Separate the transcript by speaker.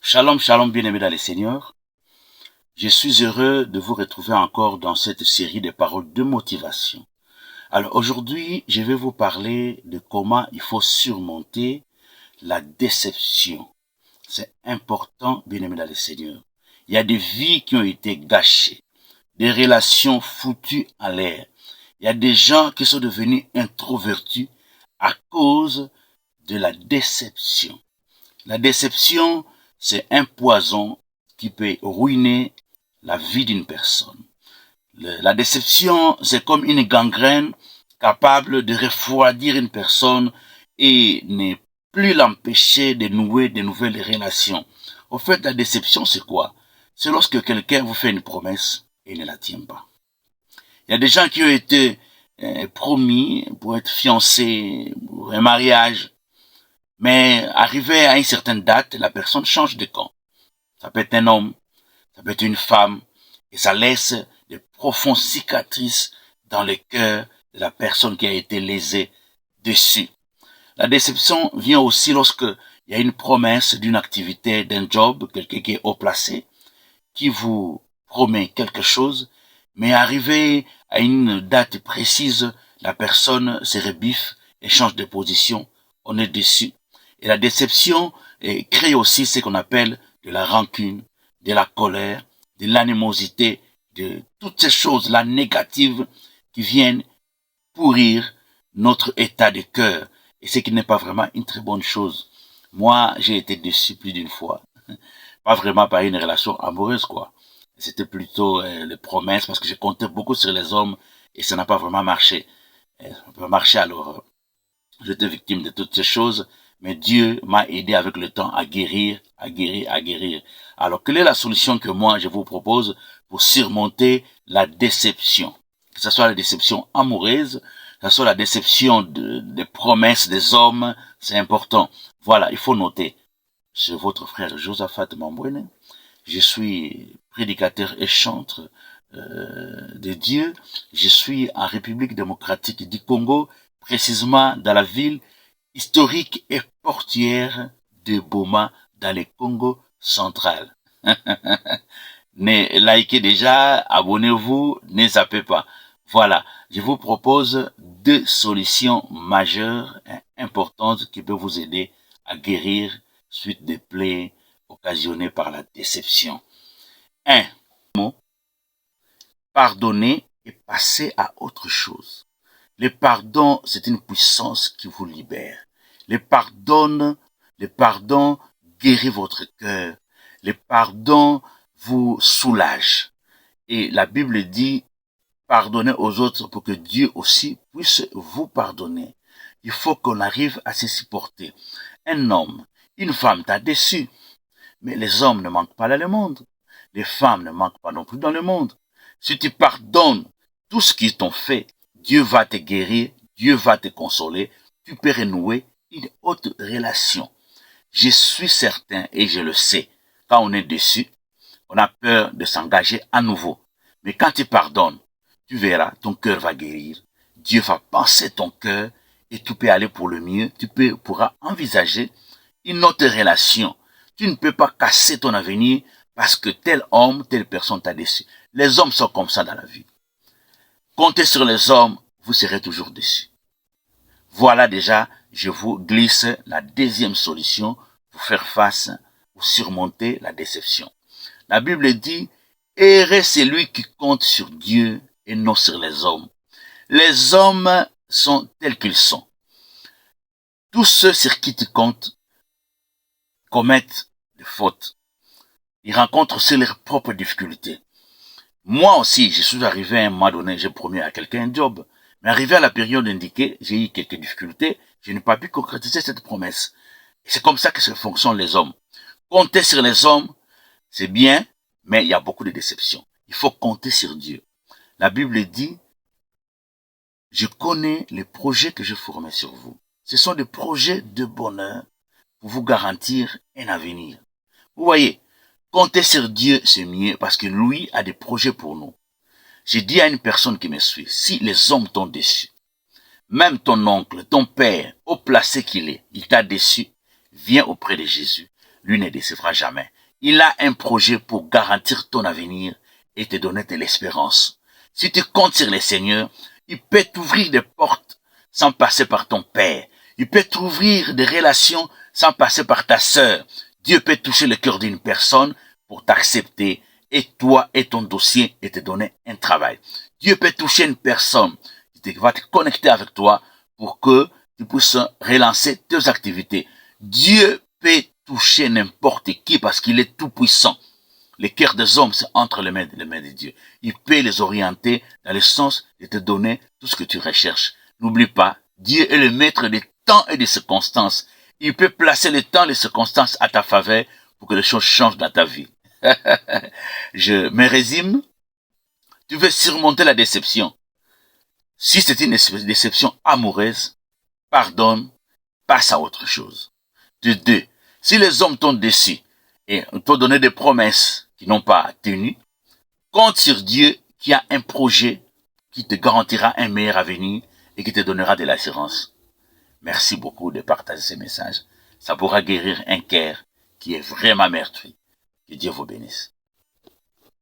Speaker 1: Shalom, shalom, bien-aimés dans les Seigneurs. Je suis heureux de vous retrouver encore dans cette série de paroles de motivation. Alors aujourd'hui, je vais vous parler de comment il faut surmonter la déception. C'est important, bien-aimés dans les Seigneurs. Il y a des vies qui ont été gâchées, des relations foutues en l'air. Il y a des gens qui sont devenus introvertis à cause de la déception. La déception, c'est un poison qui peut ruiner la vie d'une personne. La déception, c'est comme une gangrène capable de refroidir une personne et ne plus l'empêcher de nouer de nouvelles relations. Au fait, la déception, c'est quoi? C'est lorsque quelqu'un vous fait une promesse et ne la tient pas. Il y a des gens qui ont été promis pour être fiancés, pour un mariage, mais arrivé à une certaine date, la personne change de camp. Ça peut être un homme, ça peut être une femme, et ça laisse de profondes cicatrices dans le cœur de la personne qui a été lésée dessus. La déception vient aussi lorsque il y a une promesse d'une activité, d'un job, quelqu'un qui est haut placé, qui vous promet quelque chose, mais arrivé à une date précise, la personne se rebiffe et change de position, on est déçu. Et la déception crée aussi ce qu'on appelle de la rancune, de la colère, de l'animosité, de toutes ces choses-là négatives qui viennent pourrir notre état de cœur. Et ce qui n'est pas vraiment une très bonne chose. Moi, j'ai été déçu plus d'une fois. Pas vraiment par une relation amoureuse, quoi. C'était plutôt les promesses, parce que je comptais beaucoup sur les hommes et ça n'a pas vraiment marché. Ça n'a pas marché, alors j'étais victime de toutes ces choses. Mais Dieu m'a aidé avec le temps à guérir, à guérir, à guérir. Alors, quelle est la solution que moi, je vous propose pour surmonter la déception? Que ce soit la déception amoureuse, que ce soit la déception des promesses des hommes, c'est important. Voilà, il faut noter. C'est votre frère Josaphat Mambwene. Je suis prédicateur et chantre de Dieu. Je suis en République démocratique du Congo, précisément dans la ville historique et portière de Boma dans le Congo central. Likez déjà, abonnez-vous, ne zappez pas. Voilà, je vous propose 2 solutions majeures et importantes qui peuvent vous aider à guérir suite des plaies occasionnées par la déception. 1. Pardonner et passer à autre chose. Le pardon, c'est une puissance qui vous libère. Le pardon guérit votre cœur. Le pardon vous soulage. Et la Bible dit, pardonnez aux autres pour que Dieu aussi puisse vous pardonner. Il faut qu'on arrive à se supporter. Un homme, une femme t'a déçu. Mais les hommes ne manquent pas dans le monde. Les femmes ne manquent pas non plus dans le monde. Si tu pardonnes tout ce qu'ils t'ont fait, Dieu va te guérir, Dieu va te consoler, tu peux renouer une autre relation. Je suis certain et je le sais, quand on est déçu, on a peur de s'engager à nouveau. Mais quand tu pardonnes, tu verras, ton cœur va guérir. Dieu va penser ton cœur et tu peux aller pour le mieux. Tu pourras envisager une autre relation. Tu ne peux pas casser ton avenir parce que tel homme, telle personne t'a déçu. Les hommes sont comme ça dans la vie. Comptez sur les hommes, vous serez toujours déçus. Voilà déjà, je vous glisse la 2e solution pour faire face ou surmonter la déception. La Bible dit, heureux celui qui compte sur Dieu et non sur les hommes. Les hommes sont tels qu'ils sont. Tous ceux sur qui tu comptes commettent des fautes. Ils rencontrent aussi leurs propres difficultés. Moi aussi, je suis arrivé à un moment donné, j'ai promis à quelqu'un un job. Mais arrivé à la période indiquée, j'ai eu quelques difficultés. Je n'ai pas pu concrétiser cette promesse. Et c'est comme ça que fonctionnent les hommes. Compter sur les hommes, c'est bien, mais il y a beaucoup de déceptions. Il faut compter sur Dieu. La Bible dit, je connais les projets que je formais sur vous. Ce sont des projets de bonheur pour vous garantir un avenir. Vous voyez, compter sur Dieu, c'est mieux parce que lui a des projets pour nous. J'ai dit à une personne qui me suit, si les hommes t'ont déçu, même ton oncle, ton père, au placé qu'il est, il t'a déçu, viens auprès de Jésus. lui ne décevra jamais. Il a un projet pour garantir ton avenir et te donner de l'espérance. Si tu comptes sur le Seigneur, il peut t'ouvrir des portes sans passer par ton père. Il peut t'ouvrir des relations sans passer par ta sœur. Dieu peut toucher le cœur d'une personne pour t'accepter et toi et ton dossier et te donner un travail. Dieu peut toucher une personne qui va te connecter avec toi pour que tu puisses relancer tes activités. Dieu peut toucher n'importe qui parce qu'il est tout puissant. Le cœur des hommes, c'est entre les mains de Dieu. Il peut les orienter dans le sens de te donner tout ce que tu recherches. N'oublie pas, Dieu est le maître des temps et des circonstances. Il peut placer le temps et les circonstances à ta faveur pour que les choses changent dans ta vie. Je me résume. Tu veux surmonter la déception. Si c'est une déception amoureuse, pardonne, passe à autre chose. De deux, si les hommes t'ont déçu et t'ont donné des promesses qui n'ont pas tenu, compte sur Dieu qui a un projet qui te garantira un meilleur avenir et qui te donnera de l'assurance. Merci beaucoup de partager ces messages. Ça pourra guérir un cœur qui est vraiment meurtri. Que Dieu vous bénisse.